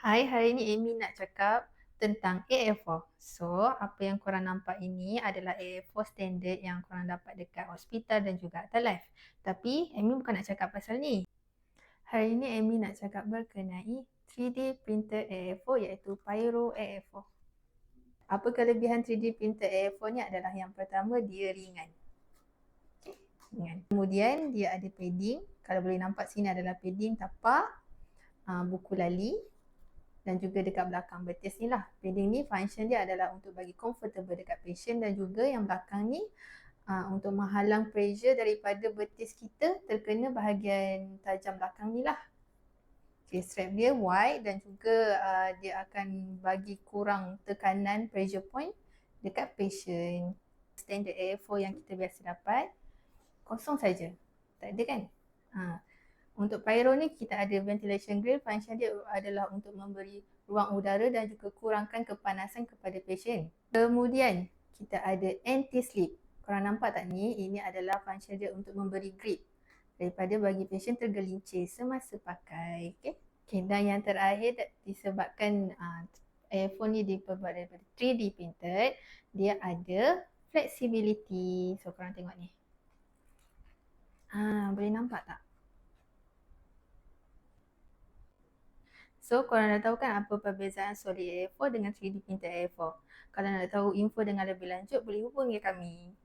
Hai, hari ni Amy nak cakap tentang AF4. So, apa yang korang nampak ini adalah AF4 standard yang korang dapat dekat hospital dan juga Afterlife. Tapi, Amy bukan nak cakap pasal ni. Hari ni Amy nak cakap berkenai 3D printed AF4 iaitu Pyro AF4. Apa kelebihan 3D printed AF4 ni adalah yang pertama, dia ringan. Kemudian, dia ada padding. Kalau boleh nampak sini adalah padding tapak, buku lali. Dan juga dekat belakang betis ni lah. Padding ni function dia adalah untuk bagi comfortable dekat patient dan juga yang belakang ni untuk menghalang pressure daripada betis kita terkena bahagian tajam belakang ni lah. Okay, strap dia wide dan juga dia akan bagi kurang tekanan pressure point dekat patient. Standard AF4 yang kita biasa dapat kosong saja. Tak ada kan? Untuk Pyro ni kita ada ventilation grill, function dia adalah untuk memberi ruang udara dan juga kurangkan kepanasan kepada pasien. Kemudian kita ada anti-slip. Korang nampak tak ni? Ini adalah function dia untuk memberi grip daripada bagi pasien tergelincir semasa pakai. Okay, dan yang terakhir disebabkan iPhone ni diperbuat daripada 3D printed, dia ada flexibility. So korang tengok ni. Boleh nampak tak? So, korang dah tahu kan apa perbezaan solid A4 dengan 3D printed A4. Kalau nak tahu info dengan lebih lanjut, boleh hubungi kami.